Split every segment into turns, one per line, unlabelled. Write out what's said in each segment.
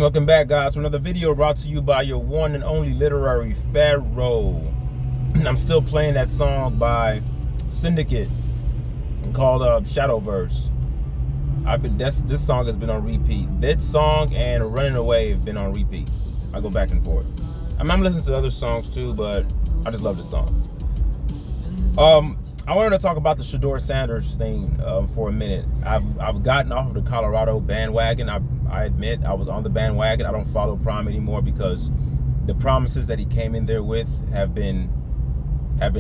Welcome back, guys, for another video brought to you by your one and only literary pharaoh. I'm still playing that song by Syndicate called Shadowverse. This song has been on repeat. This song and Running Away have been on repeat. I go back and forth. I'm listening to other songs too, but I just love this song. I wanted to talk about the Shedeur Sanders thing for a minute. I've gotten off of the Colorado bandwagon. I admit I was on the bandwagon. I don't follow Prime anymore because the promises that he came in there with have been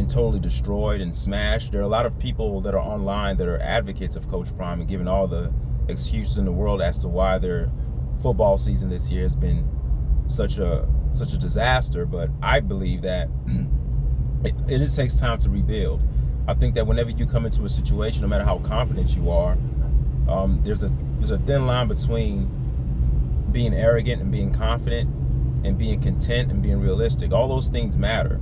totally destroyed and smashed. There are a lot of people that are online that are advocates of Coach Prime and giving all the excuses in the world as to why their football season this year has been such a disaster. But I believe that it just takes time to rebuild. I think that whenever you come into a situation, no matter how confident you are, there's a thin line between being arrogant and being confident and being content and being realistic. All those things matter.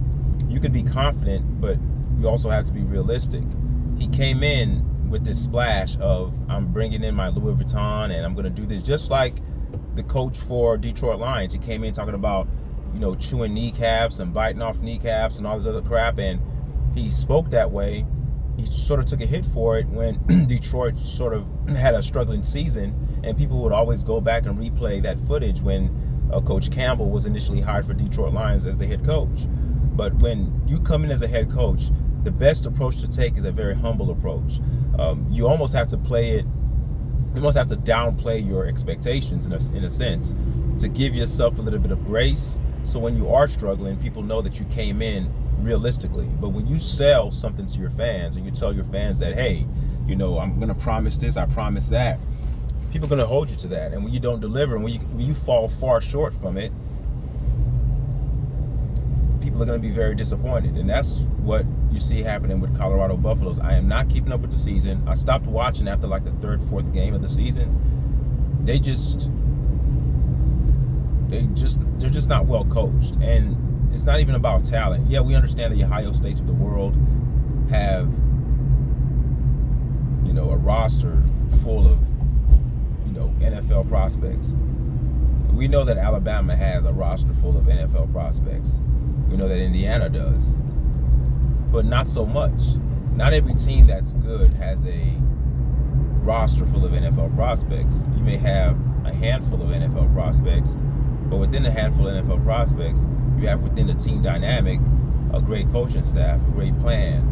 You can be confident, but you also have to be realistic. He came in with this splash of, I'm bringing in my Louis Vuitton and I'm going to do this, just like the coach for Detroit Lions. He came in talking about, chewing kneecaps and biting off kneecaps and all this other crap, and he spoke that way. He sort of took a hit for it when Detroit sort of had a struggling season, and people would always go back and replay that footage when Coach Campbell was initially hired for Detroit Lions as the head coach. But when you come in as a head coach, the best approach to take is a very humble approach. You almost have to downplay your expectations in a sense, to give yourself a little bit of grace, so when you are struggling, people know that you came in realistically. But when you sell something to your fans and you tell your fans that, hey, I'm going to promise this, I promise that, people are going to hold you to that. And when you don't deliver, and when you fall far short from it, people are going to be very disappointed. And that's what you see happening with Colorado Buffaloes. I am not keeping up with the season. I stopped watching after like the third, fourth game of the season. They're just not well coached. And it's not even about talent. Yeah, we understand the Ohio States of the world have, a roster full of, NFL prospects. We know that Alabama has a roster full of NFL prospects. We know that Indiana does. But not so much. Not every team that's good has a roster full of NFL prospects. You may have a handful of NFL prospects, but within the handful of NFL prospects, you have within the team dynamic a great coaching staff, a great plan,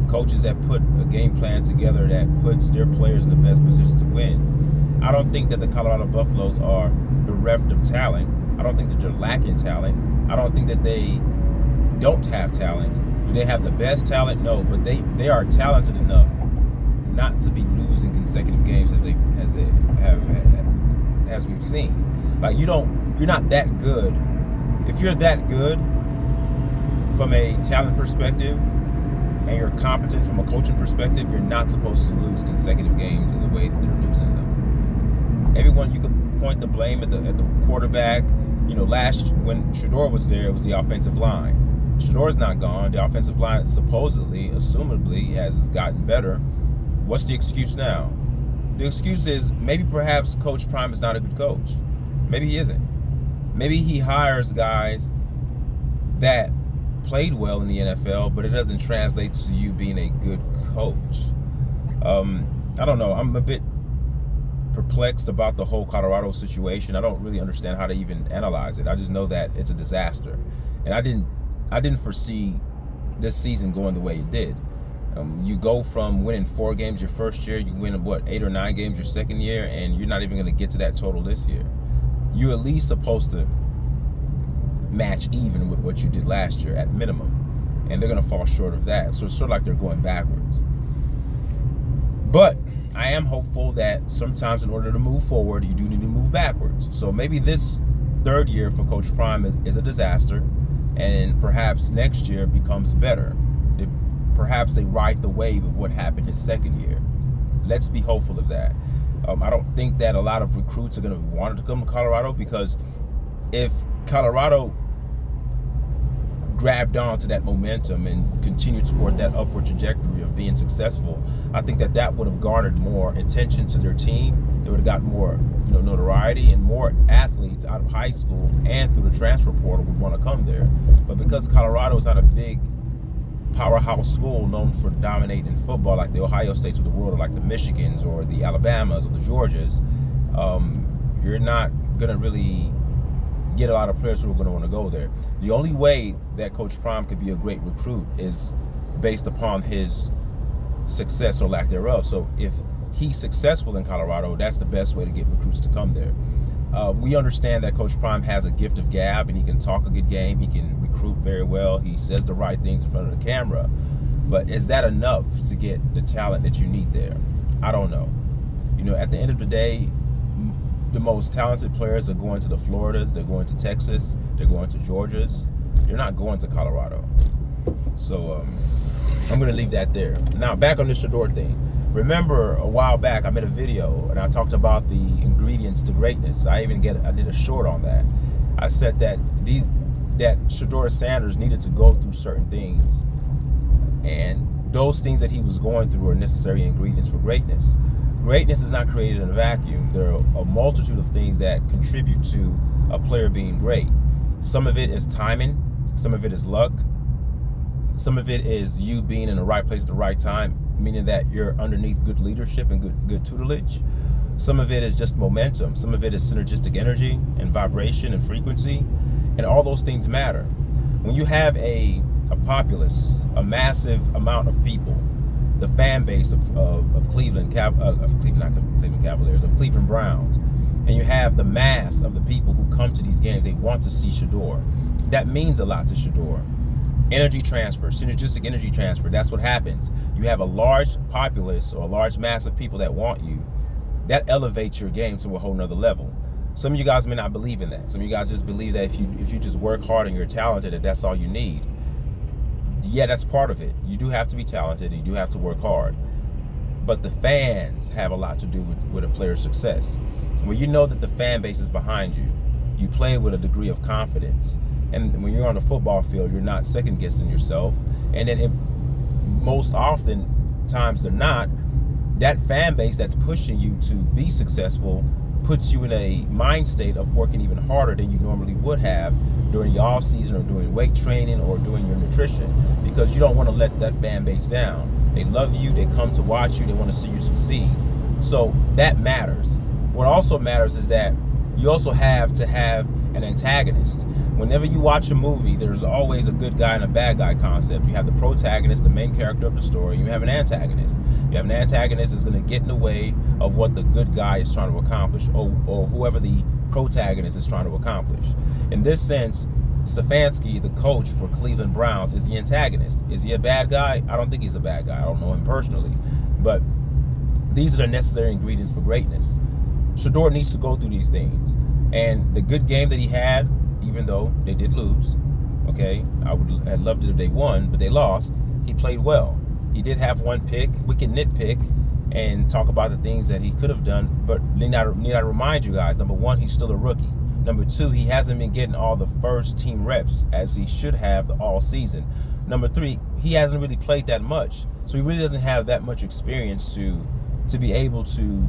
coaches that put a game plan together that puts their players in the best position to win. I don't think that the Colorado Buffaloes are bereft of talent. I don't think that they're lacking talent. I don't think that they don't have talent. Do they have the best talent? No, but they are talented enough not to be losing consecutive games as we've seen. Like, you're not that good. If you're that good from a talent perspective and you're competent from a coaching perspective, you're not supposed to lose consecutive games in the way that they're losing them. Everyone, you could point the blame at the quarterback. When Shedeur was there, it was the offensive line. Shedeur's not gone. The offensive line assumably has gotten better. What's the excuse now? The excuse is maybe perhaps Coach Prime is not a good coach. Maybe he isn't. Maybe he hires guys that played well in the NFL, but it doesn't translate to you being a good coach. I don't know. I'm a bit perplexed about the whole Colorado situation. I don't really understand how to even analyze it. I just know that it's a disaster, and I didn't foresee this season going the way it did. You go from winning 4 games your first year, you win 8 or 9 games your second year, and you're not even going to get to that total this year. You're at least supposed to match even with what you did last year at minimum, and they're going to fall short of that. So it's sort of like they're going backwards. But I am hopeful that sometimes in order to move forward, you do need to move backwards. So maybe this third year for Coach Prime is a disaster, and perhaps next year becomes better. Perhaps they ride the wave of what happened his second year. Let's be hopeful of that. I don't think that a lot of recruits are going to want to come to Colorado, because if Colorado grabbed onto that momentum and continued toward that upward trajectory of being successful, I think that would have garnered more attention to their team. They would have got more notoriety, and more athletes out of high school and through the transfer portal would want to come there. But because Colorado is not a big powerhouse school known for dominating football like the Ohio States of the world, or like the Michigans or the Alabamas or the Georgias, you're not going to really get a lot of players who are going to want to go there. The only way that Coach Prime could be a great recruit is based upon his success or lack thereof. So if he's successful in Colorado, that's the best way to get recruits to come there. We understand that Coach Prime has a gift of gab, and he can talk a good game. He can recruit very well. He says the right things in front of the camera. But is that enough to get the talent that you need there? I don't know. At the end of the day, the most talented players are going to the Floridas, they're going to Texas, they're going to Georgias. They're not going to Colorado. So I'm going to leave that there. Now, back on the Shedeur thing. Remember a while back I made a video and I talked about the ingredients to greatness. I did a short on that. I said that Shedeur Sanders needed to go through certain things, and those things that he was going through are necessary ingredients for greatness. Greatness is not created in a vacuum. There are a multitude of things that contribute to a player being great. Some of it is timing, some of it is luck, some of it is you being in the right place at the right time, meaning that you're underneath good leadership and good tutelage. Some of it is just momentum. Some of it is synergistic energy and vibration and frequency, and all those things matter. When you have a populace, a massive amount of people, the fan base of Cleveland Cavaliers, of Cleveland Browns, and you have the mass of the people who come to these games, they want to see Shedeur. That means a lot to Shedeur. Energy transfer, synergistic energy transfer, that's what happens. You have a large populace or a large mass of people that want you. That elevates your game to a whole nother level. Some of you guys may not believe in that. Some of you guys just believe that if you just work hard and you're talented, that's all you need. Yeah, that's part of it. You do have to be talented and you do have to work hard. But the fans have a lot to do with a player's success. When you know that the fan base is behind you, you play with a degree of confidence. And when you're on the football field, you're not second guessing yourself. And then most often times than not, that fan base that's pushing you to be successful puts you in a mind state of working even harder than you normally would have during your off season or doing weight training or doing your nutrition, because you don't want to let that fan base down. They love you, they come to watch you, they want to see you succeed. So that matters. What also matters is that you also have to have an antagonist. Whenever you watch a movie, there's always a good guy and a bad guy concept. You have the protagonist, the main character of the story. You have an antagonist. You have an antagonist that's going to get in the way of what the good guy is trying to accomplish, or whoever the protagonist is trying to accomplish. In this sense, Stefanski, the coach for Cleveland Browns, is the antagonist. Is he a bad guy? I don't think he's a bad guy. I don't know him personally. But these are the necessary ingredients for greatness. Shedeur needs to go through these things. And the good game that he had, even though they did lose, okay, I would have loved it if they won, but they lost. He played well. He did have one pick. We can nitpick and talk about the things that he could have done, but need I remind you guys, number one, he's still a rookie. Number two, he hasn't been getting all the first team reps as he should have all season. Number three, he hasn't really played that much, so he really doesn't have that much experience to be able to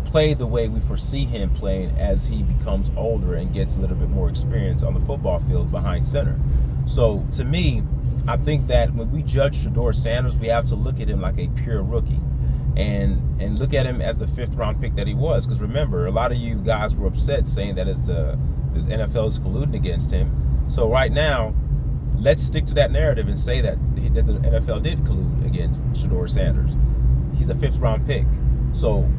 play the way we foresee him playing as he becomes older and gets a little bit more experience on the football field behind center. So to me, I think that when we judge Shedeur Sanders, we have to look at him like a pure rookie and look at him as the 5th round pick that he was. Because remember, a lot of you guys were upset saying that the NFL is colluding against him. So right now, let's stick to that narrative and say that the NFL did collude against Shedeur Sanders. He's a 5th round pick. So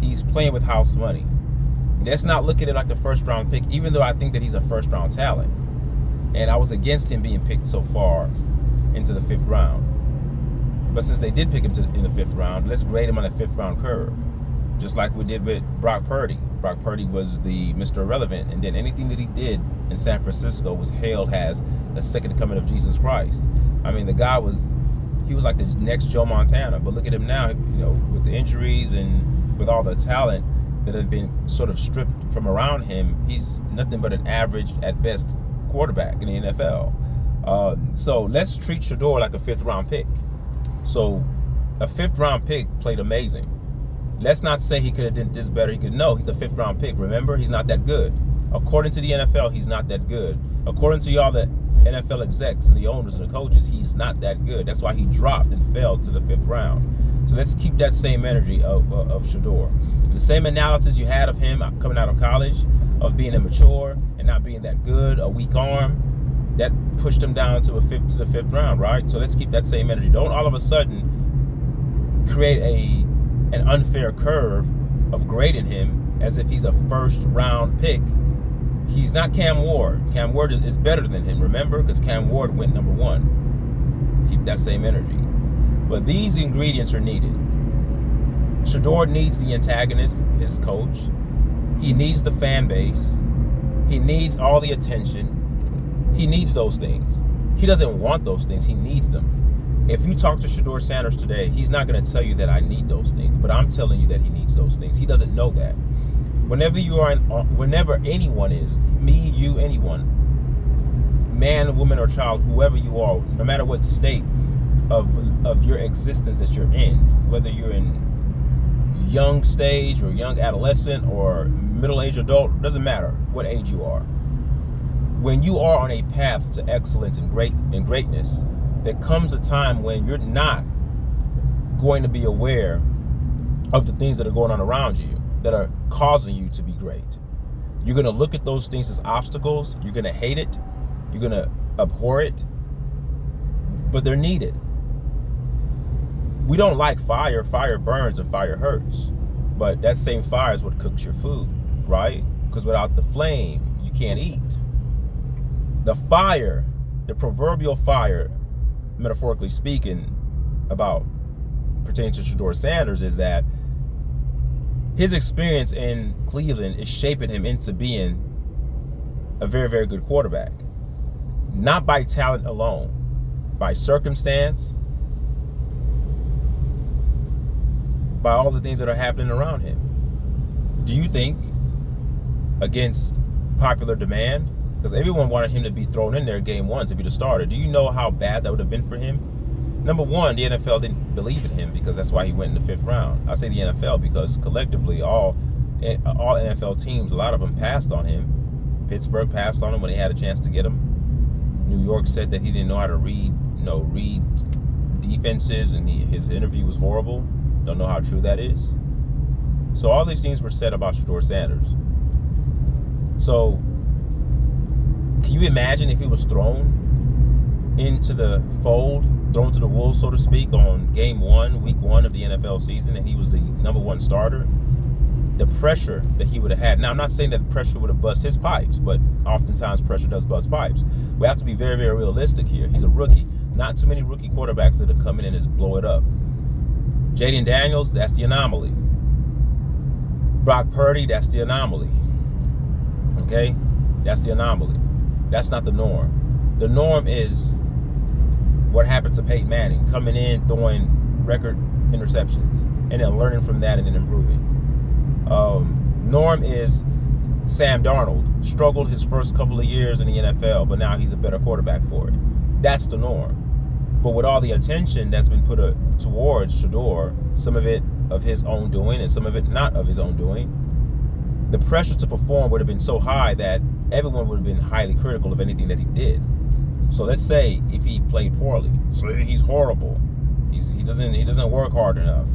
he's playing with house money. Let's not look at it like the 1st round pick, even though I think that he's a 1st round talent. And I was against him being picked so far into the 5th round. But since they did pick him in the 5th round, let's grade him on a 5th round curve. Just like we did with Brock Purdy. Brock Purdy was the Mr. Irrelevant, and then anything that he did in San Francisco was hailed as the second coming of Jesus Christ. I mean, the guy was like the next Joe Montana. But look at him now, with the injuries and with all the talent that have been sort of stripped from around him, he's nothing but an average at best quarterback in the NFL. So let's treat Shedeur like a 5th round pick. So a 5th round pick played amazing. Let's not say he could have done this better. He's a 5th round pick. Remember, he's not that good. According to the NFL, he's not that good. According to y'all, the NFL execs and the owners and the coaches, he's not that good. That's why he dropped and fell to the 5th round. So let's keep that same energy of Shedeur. The same analysis you had of him coming out of college, of being immature and not being that good, a weak arm, that pushed him down to the 5th round, right? So let's keep that same energy. Don't all of a sudden create an unfair curve of grading him as if he's a 1st round pick. He's not Cam Ward. Cam Ward is better than him, remember? Because Cam Ward went number 1. Keep that same energy. But these ingredients are needed. Shedeur needs the antagonist, his coach. He needs the fan base. He needs all the attention. He needs those things. He doesn't want those things. He needs them. If you talk to Shedeur Sanders today, he's not going to tell you that I need those things, but I'm telling you that he needs those things. He doesn't know that. Whenever anyone is, me, you, anyone, man, woman, or child, whoever you are, no matter what state of your existence that you're in, whether you're in young stage or young adolescent or middle-aged adult, doesn't matter what age you are. When you are on a path to excellence and greatness, there comes a time when you're not going to be aware of the things that are going on around you that are causing you to be great. You're going to look at those things as obstacles. You're going to hate it. You're going to abhor it. But they're needed. We don't like fire. Fire burns and fire hurts. But that same fire is what cooks your food, right? Because without the flame, you can't eat. The fire, the proverbial fire, metaphorically speaking, about pertaining to Shedeur Sanders, is that his experience in Cleveland is shaping him into being a very, very good quarterback. Not by talent alone, by circumstance, by all the things that are happening around him. Do you think, against popular demand, because everyone wanted him to be thrown in there game 1 to be the starter, do you know how bad that would have been for him? Number 1, the NFL didn't believe in him because that's why he went in the 5th round. I say the NFL because collectively all NFL teams, a lot of them passed on him. Pittsburgh passed on him when they had a chance to get him. New York said that he didn't know how to read defenses, and his interview was horrible. Don't know how true that is. So all these things were said about Shedeur Sanders. So can you imagine if he was thrown into the fold, thrown to the wolves, so to speak, on game 1, week 1 of the NFL season, and he was the number 1 starter? The pressure that he would have had. Now, I'm not saying that pressure would have bust his pipes, but oftentimes pressure does bust pipes. We have to be very, very realistic here. He's a rookie. Not too many rookie quarterbacks that have come in and just blow it up. Jaden Daniels, that's the anomaly. Brock Purdy, that's the anomaly. Okay? That's the anomaly. That's not the norm. The norm is what happened to Peyton Manning, coming in, throwing record interceptions, and then learning from that and then improving. Norm is Sam Darnold, struggled his first couple of years in the NFL, but now he's a better quarterback for it. That's the norm. But with all the attention that's been put towards Shedeur, some of it of his own doing and some of it not of his own doing, the pressure to perform would have been so high that everyone would have been highly critical of anything that he did. So let's say if he played poorly, so he's horrible, he doesn't work hard enough,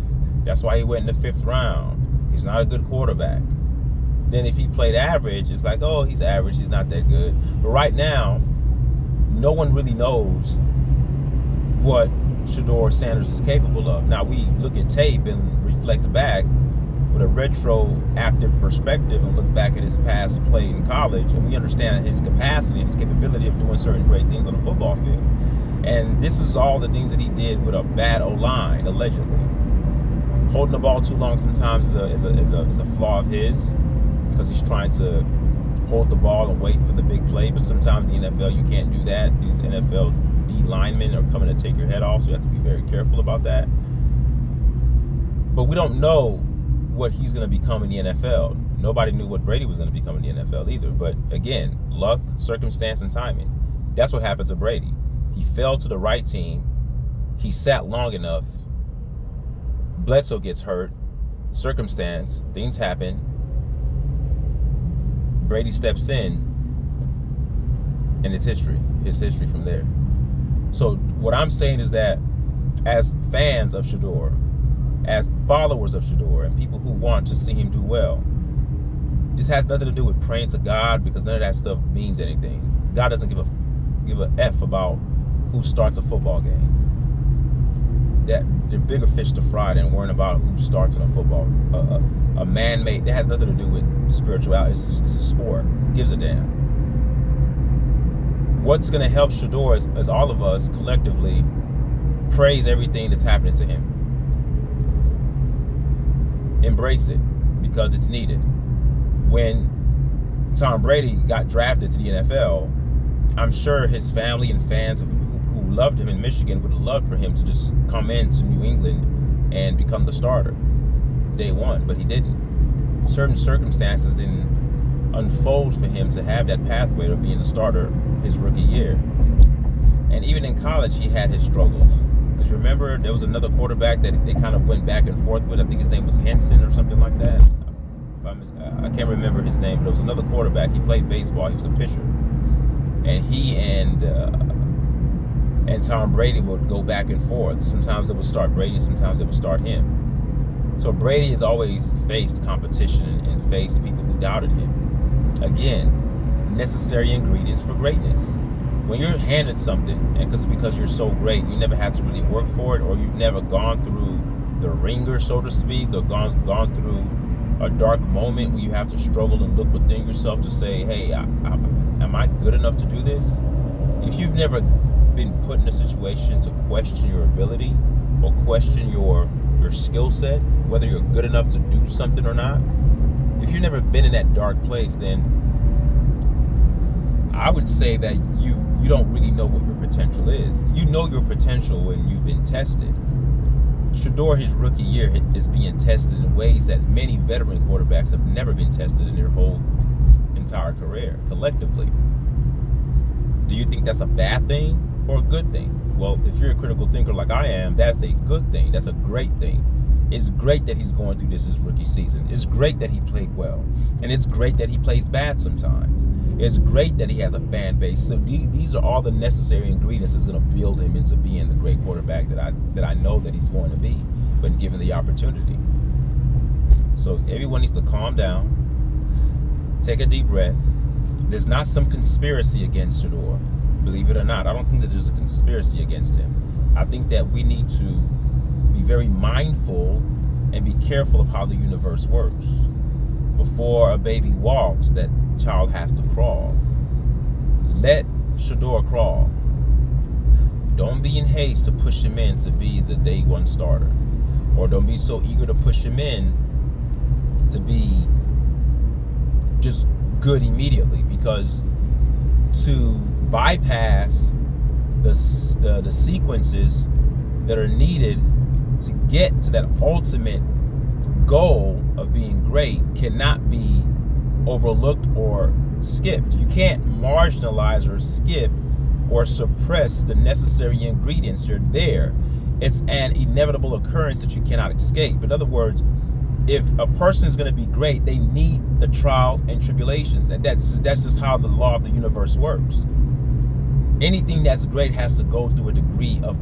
that's why he went in the 5th round, he's not a good quarterback. Then if he played average, it's like, oh, he's average, he's not that good. But right now, no one really knows what Shedeur Sanders is capable of. Now, we look at tape and reflect back with a retroactive perspective and look back at his past play in college, and we understand his capacity and his capability of doing certain great things on the football field. And this is all the things that he did with a bad O-line, allegedly. Holding the ball too long sometimes is a flaw of his, because he's trying to hold the ball and wait for the big play. But sometimes in the NFL, you can't do that. These NFL D linemen are coming to take your head off, so you have to be very careful about that. But we don't know what he's going to become in the NFL. Nobody knew what Brady was going to become in the NFL either. But again, luck, circumstance, and timing. That's what happened to Brady. He fell to the right team. He sat long enough. Bledsoe gets hurt. circumstance, things happen. Brady steps in, and it's history. It's history from there. So what I'm saying is that as fans of Shedeur, as followers of Shedeur, and people who want to see him do well, this has nothing to do with praying to God, because none of that stuff means anything. God doesn't give a F about who starts a football game. That there are bigger fish to fry than worrying about who starts in a football. A man-made, that has nothing to do with spirituality. It's a sport. Who gives a damn? What's going to help Shedeur is all of us collectively praise everything that's happening to him. Embrace it, because it's needed. When Tom Brady got drafted to the NFL, I'm sure his family and fans who loved him in Michigan would have loved for him to just come into New England and become the starter day one, but he didn't. Certain circumstances didn't unfold for him to have that pathway to being the starter his rookie year. And even in college, he had his struggles. Because remember, there was another quarterback that they kind of went back and forth with. I think his name was Henson or something like that. I can't remember his name, but it was another quarterback. He played baseball. He was a pitcher. And he and Tom Brady would go back and forth. Sometimes they would start Brady, sometimes they would start him. So Brady has always faced competition and faced people who doubted him. Again, necessary ingredients for greatness. When you're handed something, and because you're so great, you never had to really work for it, or you've never gone through the ringer, so to speak, or gone through a dark moment where you have to struggle and look within yourself to say, hey, am I good enough to do this? If you've never been put in a situation to question your ability or question your skill set, whether you're good enough to do something or not, if you've never been in that dark place, then I would say that you don't really know what your potential is. You know your potential when you've been tested. Shedeur, his rookie year, is being tested in ways that many veteran quarterbacks have never been tested in their whole entire career, collectively. Do you think that's a bad thing or a good thing? Well, if you're a critical thinker like I am, that's a good thing. That's a great thing. It's great that he's going through this his rookie season. It's great that he played well. And it's great that he plays bad sometimes. It's great that he has a fan base. So these are all the necessary ingredients that's going to build him into being the great quarterback that I know that he's going to be when given the opportunity. So everyone needs to calm down, take a deep breath. There's not some conspiracy against Shedeur, believe it or not. I don't think that there's a conspiracy against him. I think that we need to be very mindful and be careful of how the universe works. Before a baby walks, that child has to crawl. Let Shedeur crawl. Don't be in haste to push him in to be the day one starter. Or don't be so eager to push him in to be just good immediately, because to bypass the sequences that are needed to get to that ultimate goal of being great cannot be overlooked or skipped. You can't marginalize or skip or suppress the necessary ingredients. They're there. It's an inevitable occurrence that you cannot escape. In other words, if a person is going to be great, they need the trials and tribulations. And that's just how the law of the universe works. Anything that's great has to go through a degree of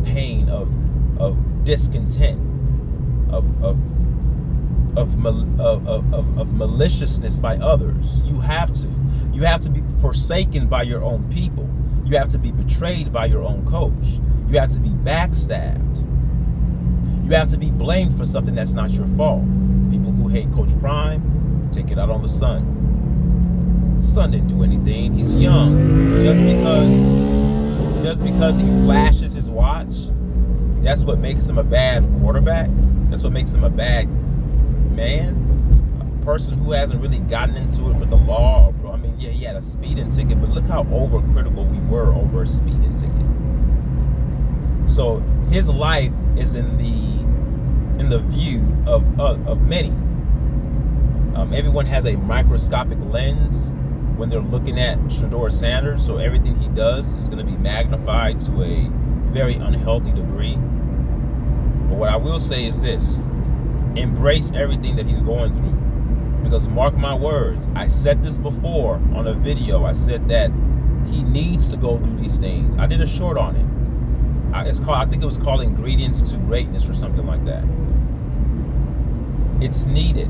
pain, of discontent, of maliciousness by others. You have to be forsaken by your own people. You have to be betrayed by your own coach. You have to be backstabbed. You have to be blamed for something that's not your fault. People who hate Coach Prime, take it out on the son. Son didn't do anything. He's young. Just because he flashes his watch, that's what makes him a bad quarterback. That's what makes him a bad man. A person who hasn't really gotten into it with the law. I mean, yeah, he had a speeding ticket, but look how overcritical we were over a speeding ticket. So his life is in the view of many. Everyone has a microscopic lens when they're looking at Shedeur Sanders, so everything he does is going to be magnified to a very unhealthy degree. But what I will say is this: Embrace everything that he's going through. Because mark my words, I said this before on a video. I said that he needs to go through these things. I did a short on it. I think it was called Ingredients to Greatness or something like that. It's needed.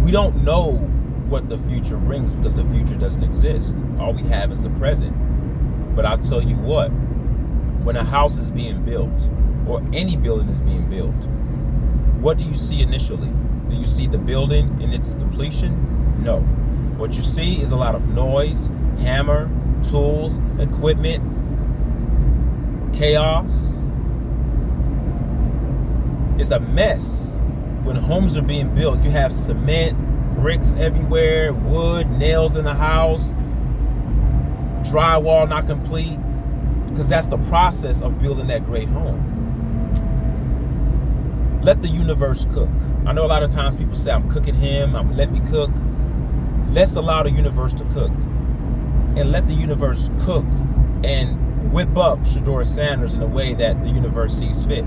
We don't know what the future brings because the future doesn't exist. All we have is the present. But I'll tell you what, when a house is being built or any building is being built, what do you see initially? Do you see the building in its completion? No. What you see is a lot of noise, hammer, tools, equipment, chaos. It's a mess. When homes are being built, you have cement, bricks everywhere, wood, nails in the house, drywall not complete, because that's the process of building that great home. Let the universe cook. I know a lot of times people say, I'm cooking him, let me cook. Let's allow the universe to cook. And let the universe cook and whip up Shedeur Sanders in a way that the universe sees fit.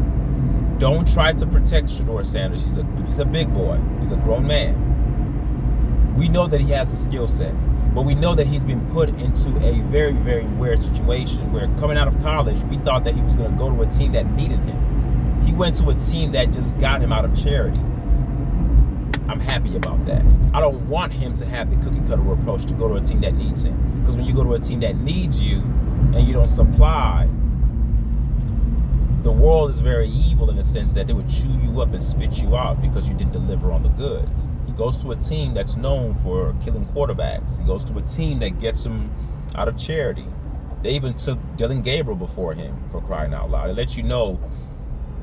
Don't try to protect Shedeur Sanders. He's a big boy. He's a grown man. We know that he has the skill set, but we know that he's been put into a very, very weird situation where coming out of college, we thought that he was going to go to a team that needed him. He went to a team that just got him out of charity. I'm happy about that. I don't want him to have the cookie cutter approach to go to a team that needs him. Because when you go to a team that needs you and you don't supply, the world is very evil in the sense that they would chew you up and spit you out because you didn't deliver on the goods. He goes to a team that's known for killing quarterbacks. He goes to a team that gets him out of charity. They even took Dylan Gabriel before him, for crying out loud. It lets you know,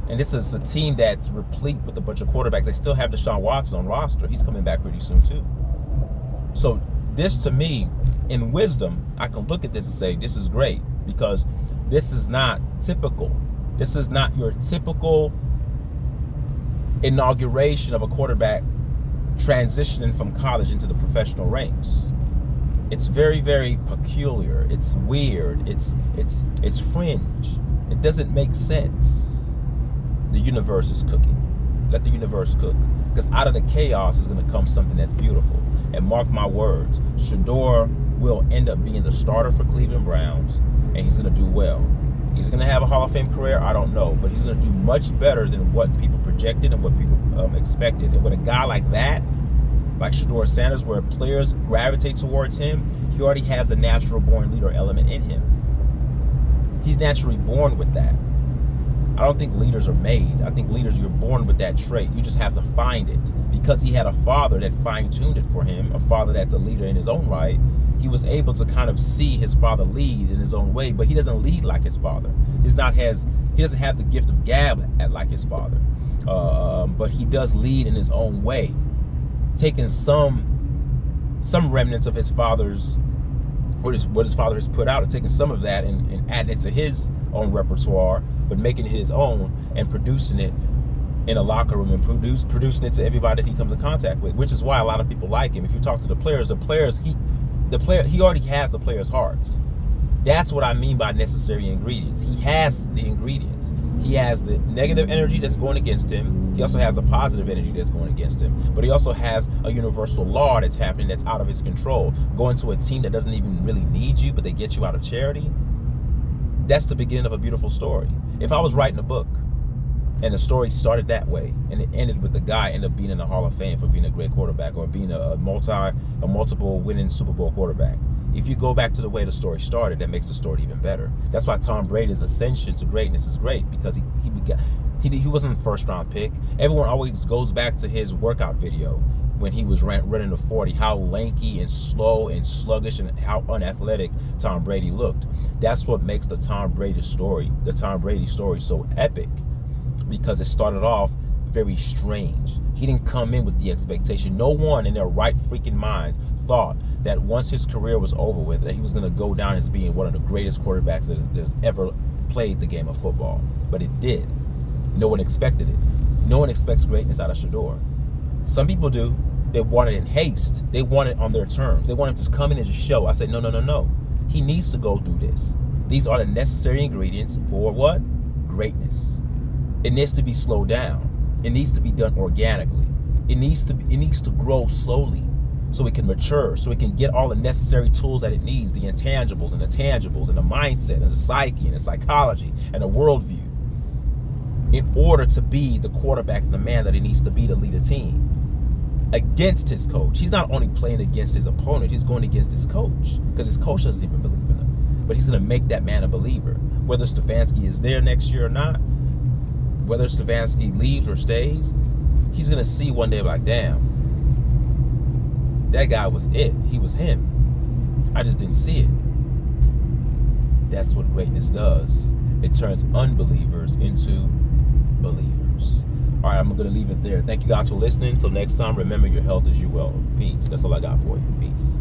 and this is a team that's replete with a bunch of quarterbacks. They still have Deshaun Watson on roster. He's coming back pretty soon too. So this, to me, in wisdom, I can look at this and say, this is great, because this is not typical. This is not your typical inauguration of a quarterback transitioning from college into the professional ranks. It's very, very peculiar. It's weird. It's fringe. It doesn't make sense. The universe is cooking. Let the universe cook. Because out of the chaos is going to come something that's beautiful. And mark my words, Shedeur will end up being the starter for Cleveland Browns, and he's going to do well. He's going to have a Hall of Fame career, I don't know, but he's going to do much better than what people projected and what people expected. And with a guy like that, like Shedeur Sanders, where players gravitate towards him, he already has the natural born leader element in him. He's naturally born with that. I don't think leaders are made. I think leaders, you're born with that trait. You just have to find it. Because he had a father that fine-tuned it for him, a father that's a leader in his own right, he was able to kind of see his father lead in his own way, but he doesn't lead like his father. He doesn't have the gift of gab like his father, but he does lead in his own way, taking some remnants of his father's, what his father has put out, and taking some of that and adding it to his own repertoire, but making it his own and producing it in a locker room and producing it to everybody that he comes in contact with, which is why a lot of people like him. If you talk to the players, he already has the players' hearts. That's what I mean by necessary ingredients. He has the ingredients. He has the negative energy that's going against him. He also has the positive energy that's going against him. But he also has a universal law that's happening that's out of his control. Going to a team that doesn't even really need you, but they get you out of charity, that's the beginning of a beautiful story. If I was writing a book and the story started that way and it ended with the guy ended up being in the Hall of Fame for being a great quarterback or being a multiple winning Super Bowl quarterback, if you go back to the way the story started, that makes the story even better. That's why Tom Brady's ascension to greatness is great, because he wasn't a first round pick. Everyone always goes back to his workout video when he was running the 40, how lanky and slow and sluggish and how unathletic Tom Brady looked. That's what makes the Tom Brady story so epic, because it started off very strange. He didn't come in with the expectation. No one in their right freaking mind thought that once his career was over with, that he was going to go down as being one of the greatest quarterbacks that has ever played the game of football. But it did. No one expected it. No one expects greatness out of Shedeur. Some people do. They want it in haste. They want it on their terms. They want him to come in and just show. I said, no. He needs to go through this. These are the necessary ingredients for what? Greatness. It needs to be slowed down. It needs to be done organically. It needs to grow slowly so it can mature, so it can get all the necessary tools that it needs, the intangibles and the tangibles and the mindset and the psyche and the psychology and the worldview, in order to be the quarterback and the man that he needs to be to lead a team against his coach. He's not only playing against his opponent, he's going against his coach, because his coach doesn't even believe in him. But he's going to make that man a believer. Whether Stefanski is there next year or not, whether Stefanski leaves or stays, he's going to see one day like, damn, that guy was it. He was him. I just didn't see it. That's what greatness does. It turns unbelievers into believers. All right, I'm going to leave it there. Thank you guys for listening. Until next time, remember, your health is your wealth. Peace. That's all I got for you. Peace.